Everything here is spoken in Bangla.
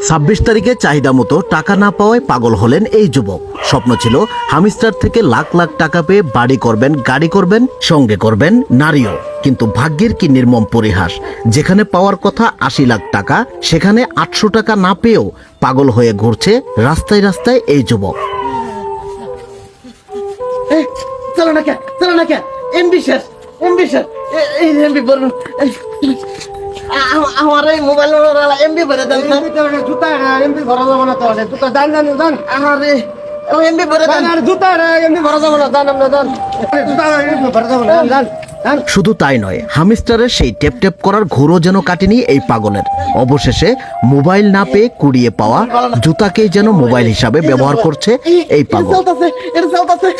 26 তারিখে চাহিদা মতো টাকা না পাওয়ায় পাগল হলেন এই যুবক। স্বপ্ন ছিল হামিস্টার থেকে লাখ লাখ টাকা পেয়ে বাড়ি করবেন, গাড়ি করবেন, সঙ্গে করবেন নারীও। কিন্তু ভাগ্যের কি নির্মম পরিহাস, যেখানে পাওয়ার কথা 80 লাখ টাকা, সেখানে 800 টাকা না পেয়েও পাগল হয়ে ঘুরছে রাস্তায় রাস্তায় এই যুবক। চলো না কে এমবি শেষ এই এমবি বলুন আমার এই মোবাইল এমবি ভরে দেন জুতা এমবি ভরা যাবো না তাহলে জুতা দান আমার এমবি ভরে দেন আর জুতা এমবি ভরা যাবো না দান আমরা দান জুতা এমবি ভরা যাবো না দান। শুধু তাই নয়, হামিস্টারের সেই টেপ টেপ করার ঘুরও যেন কাটেনি এই পাগলের। অবশেষে মোবাইল না পেয়ে কুড়িয়ে পাওয়া জুতাকেই যেন মোবাইল হিসাবে ব্যবহার করছে এই পাগল। এটা চলতেছে